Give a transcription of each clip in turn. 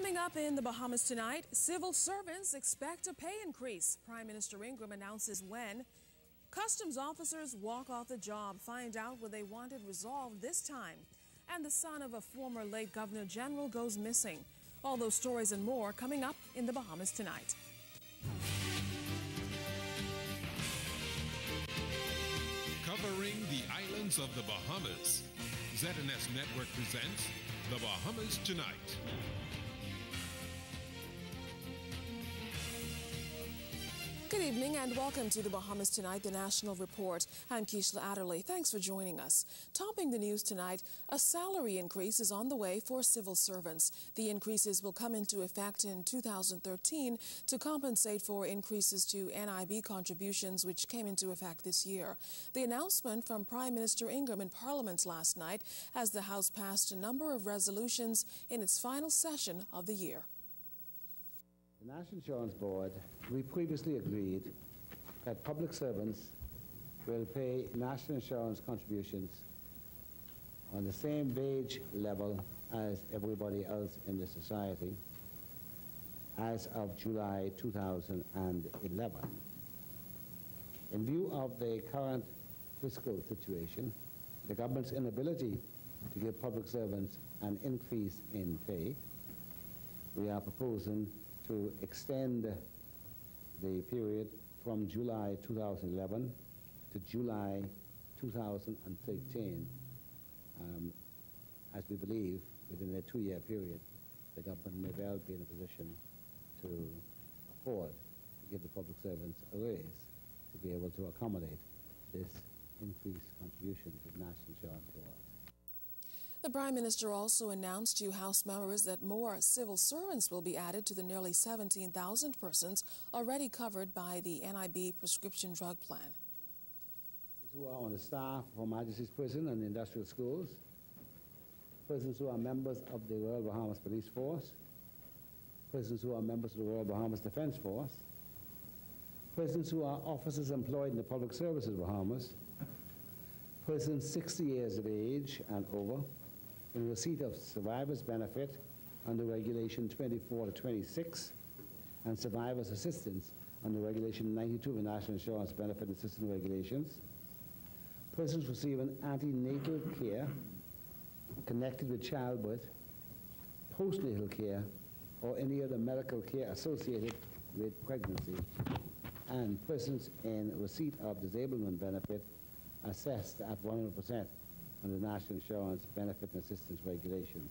Coming up in the Bahamas tonight, civil servants expect a pay increase. Prime Minister Ingram announces when. Customs officers walk off the job, find out what they wanted resolved this time. And the son of a former late Governor General goes missing. All those stories and more coming up in the Bahamas tonight. Covering the islands of the Bahamas, ZNS Network presents The Bahamas Tonight. Good evening and welcome to the Bahamas Tonight, the National Report. I'm Keishla Adderley. Thanks for joining us. Topping the news tonight, a salary increase is on the way for civil servants. The increases will come into effect in 2013 to compensate for increases to NIB contributions which came into effect this year. The announcement from Prime Minister Ingram in Parliament last night as the House passed a number of resolutions in its final session of the year. The National Insurance Board, we previously agreed that public servants will pay national insurance contributions on the same wage level as everybody else in the society as of July 2011. In view of the current fiscal situation, the government's inability to give public servants an increase in pay, we are proposing to extend the period from July 2011 to July 2013, as we believe within a 2-year period the government may well be in a position to afford to give the public servants a raise to be able to accommodate this increased contribution to the National Insurance Board. The Prime Minister also announced to House members that more civil servants will be added to the nearly 17,000 persons already covered by the NIB prescription drug plan. Who are on the staff of Her Majesty's Prison and the industrial schools, persons who are members of the Royal Bahamas Police Force, persons who are members of the Royal Bahamas Defence Force, persons who are officers employed in the public service of the Bahamas, persons 60 years of age and over, in receipt of survivor's benefit under Regulation 24 to 26 and survivor's assistance under Regulation 92 of the National Insurance Benefit and Assistance Regulations, persons receiving antenatal care connected with childbirth, postnatal care, or any other medical care associated with pregnancy, and persons in receipt of disablement benefit assessed at 100% under the National Insurance Benefit and Assistance Regulations.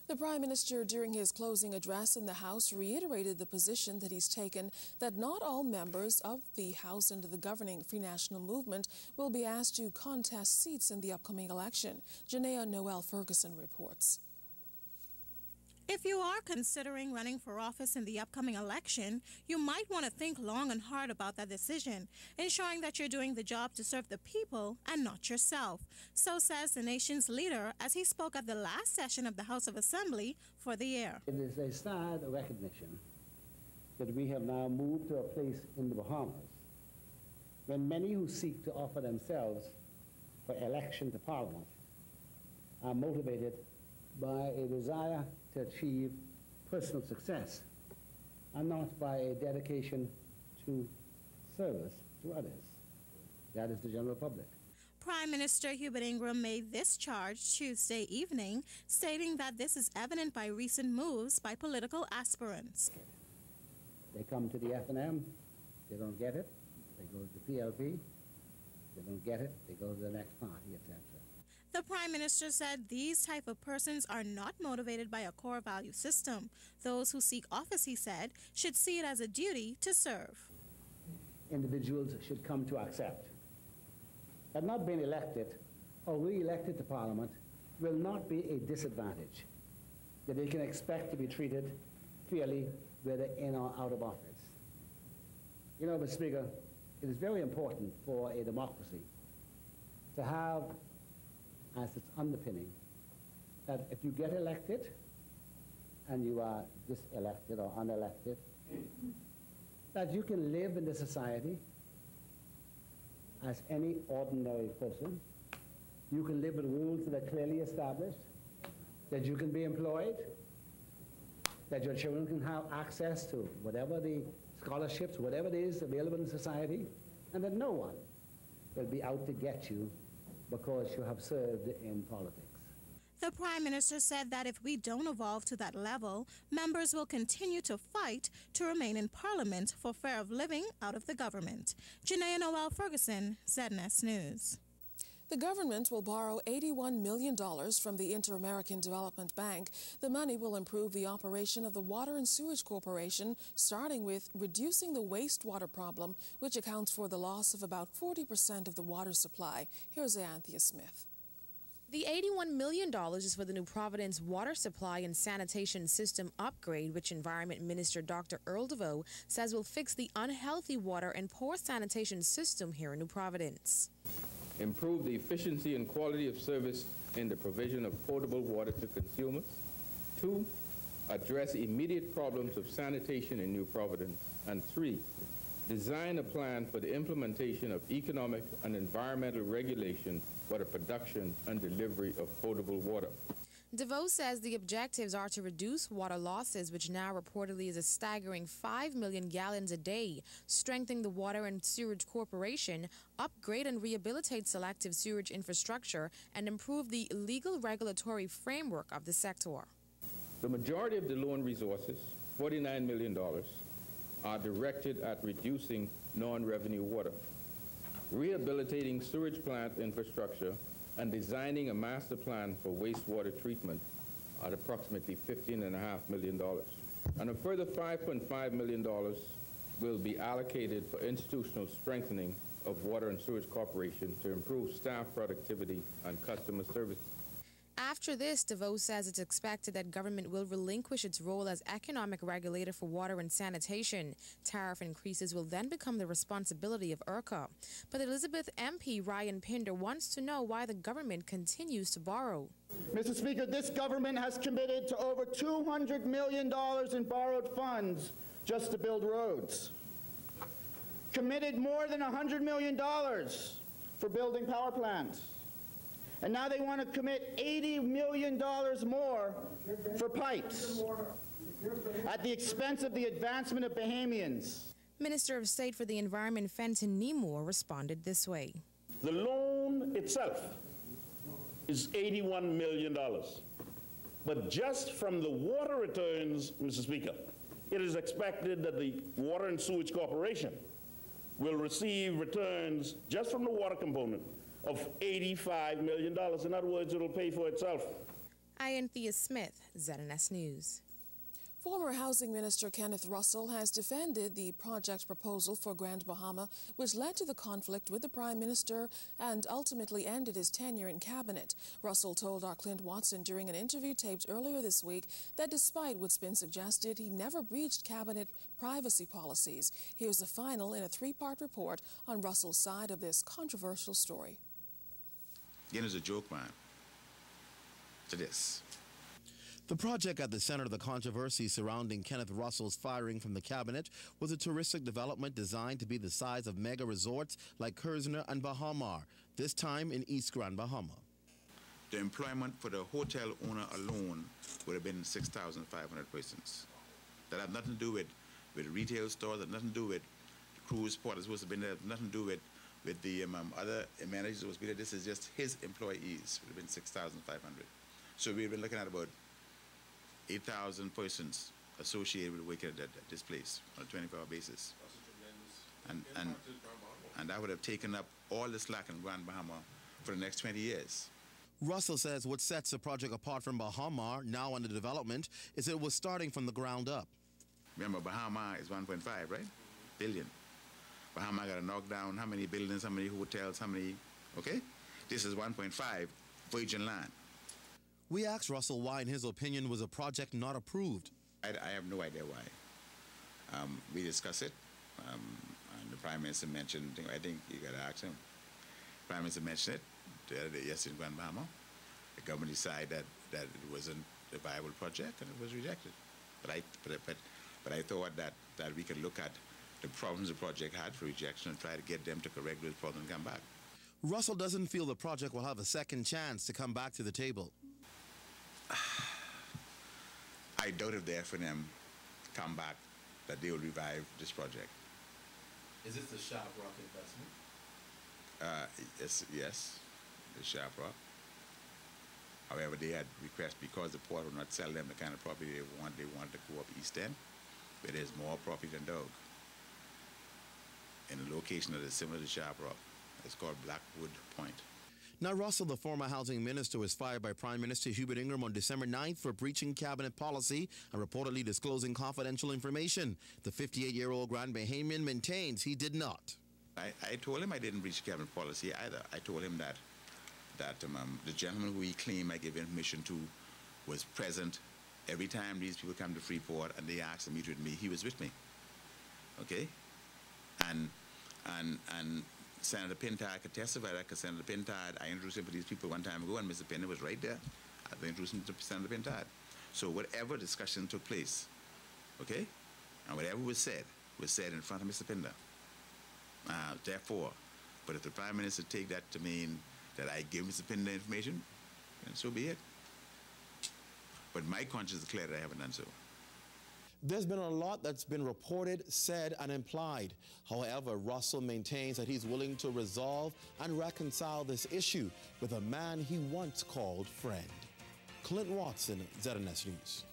The Prime Minister, during his closing address in the House, reiterated the position that he's taken that not all members of the House under the governing Free National Movement will be asked to contest seats in the upcoming election. Janea Noel Ferguson reports. If you are considering running for office in the upcoming election, you might want to think long and hard about that decision, ensuring that you're doing the job to serve the people and not yourself. So says the nation's leader as he spoke at the last session of the House of Assembly for the year. It is a sad recognition that we have now moved to a place in the Bahamas when many who seek to offer themselves for election to Parliament are motivated by a desire to achieve personal success and not by a dedication to service to others. That is the general public. Prime Minister Hubert Ingram made this charge Tuesday evening, stating that this is evident by recent moves by political aspirants. They come to the FNM, they don't get it, they go to the PLP, they don't get it, they go to the next party, etc. The Prime Minister said these type of persons are not motivated by a core value system. Those who seek office, he said, should see it as a duty to serve. Individuals should come to accept that not being elected or re-elected to Parliament will not be a disadvantage, that they can expect to be treated fairly whether in or out of office. You know, Mr. Speaker, it is very important for a democracy to have as its underpinning that if you get elected and you are diselected or unelected, that you can live in the society as any ordinary person. You can live with rules that are clearly established, that you can be employed, that your children can have access to whatever the scholarships, whatever it is available in society, and that no one will be out to get you because you have served in politics. The Prime Minister said that if we don't evolve to that level, members will continue to fight to remain in Parliament for fear of living out of the government. Janae Noel Ferguson, ZNS News. The government will borrow $81 million from the Inter-American Development Bank. The money will improve the operation of the Water and Sewage Corporation, starting with reducing the wastewater problem, which accounts for the loss of about 40% of the water supply. Here's Anthea Smith. The $81 million is for the New Providence water supply and sanitation system upgrade, which Environment Minister Dr. Earl DeVoe says will fix the unhealthy water and poor sanitation system here in New Providence. Improve the efficiency and quality of service in the provision of potable water to consumers. 2, address immediate problems of sanitation in New Providence. And 3, design a plan for the implementation of economic and environmental regulation for the production and delivery of potable water. DeVoe says the objectives are to reduce water losses, which now reportedly is a staggering 5 million gallons a day, strengthen the Water and Sewage Corporation, upgrade and rehabilitate selective sewage infrastructure, and improve the legal regulatory framework of the sector. The majority of the loan resources, $49 million, are directed at reducing non-revenue water, rehabilitating sewage plant infrastructure, and designing a master plan for wastewater treatment at approximately $15.5 million. And a further $5.5 million will be allocated for institutional strengthening of Water and Sewage Corporation to improve staff productivity and customer service. After this, DeVoe says it's expected that government will relinquish its role as economic regulator for water and sanitation. Tariff increases will then become the responsibility of ERCA. But Elizabeth MP Ryan Pinder wants to know why the government continues to borrow. Mr. Speaker, this government has committed to over $200 million in borrowed funds just to build roads. Committed more than $100 million for building power plants. And now they want to commit $80 million more for pipes at the expense of the advancement of Bahamians. Minister of State for the Environment Fenton Nemore responded this way. The loan itself is $81 million. But just from the water returns, Mr. Speaker, it is expected that the Water and Sewage Corporation will receive returns just from the water component of $85 million. In other words, it'll pay for itself. Anthea Smith, ZNS News. Former Housing Minister Kenneth Russell has defended the project proposal for Grand Bahama, which led to the conflict with the Prime Minister and ultimately ended his tenure in cabinet. Russell told our Clint Watson during an interview taped earlier this week that despite what's been suggested, he never breached cabinet privacy policies. Here's the final in a 3-part report on Russell's side of this controversial story. Again, it's a joke, man. To this. The project at the center of the controversy surrounding Kenneth Russell's firing from the cabinet was a touristic development designed to be the size of mega resorts like Kerzner and Bahamar, this time in East Grand Bahama. The employment for the hotel owner alone would have been 6,500 persons. That had nothing to do with retail stores, that had nothing to do with cruise port, that supposed to be there, nothing to do with the other amenities that was there. This is just his employees, would have been 6,500. So we've been looking at about 8,000 persons associated with working at this place on a 24-hour basis. And that would have taken up all the slack in Grand Bahama for the next 20 years. Russell says what sets the project apart from Bahamar, now under development, is that it was starting from the ground up. Remember, Bahama is 1.5, right? Billion. Bahama got to knock down how many buildings, how many hotels, how many, okay? This is 1.5 virgin land. We asked Russell why, in his opinion, was a project not approved. I have no idea why. We discussed it, and the Prime Minister mentioned, I think you got to ask him. The Prime Minister mentioned it the other day, yesterday in Grand Bahama. The government decided that it wasn't a viable project and it was rejected. But I thought that we could look at the problems the project had for rejection and try to get them to correct those problems and come back. Russell doesn't feel the project will have a second chance to come back to the table. I doubt if the FNM come back that they will revive this project. Is this the Sharp Rock investment? Yes, the Sharp Rock. However, they had requests because the port would not sell them the kind of property they wanted to go up East End, where there's more property than Dog. In a location that is similar to Sharp Rock. It's called Blackwood Point. Now, Russell, the former housing minister, was fired by Prime Minister Hubert Ingraham on December 9th for breaching cabinet policy and reportedly disclosing confidential information. The 58-year-old Grand Bahamian maintains he did not. I told him I didn't breach cabinet policy either. I told him that the gentleman who he claimed I gave information to was present every time these people come to Freeport and they asked to meet with me. He was with me. Okay? And Senator Pintard could testify that, because Senator Pintard, I introduced him to these people one time ago, and Mr. Pender was right there. I introduced him to Senator Pintard. So whatever discussion took place, okay, and whatever was said in front of Mr. Pender. Therefore, but if the Prime Minister take that to mean that I give Mr. Pender information, then so be it. But my conscience is clear that I haven't done so. There's been a lot that's been reported, said, and implied. However, Russell maintains that he's willing to resolve and reconcile this issue with a man he once called friend. Clint Watson, ZNS News.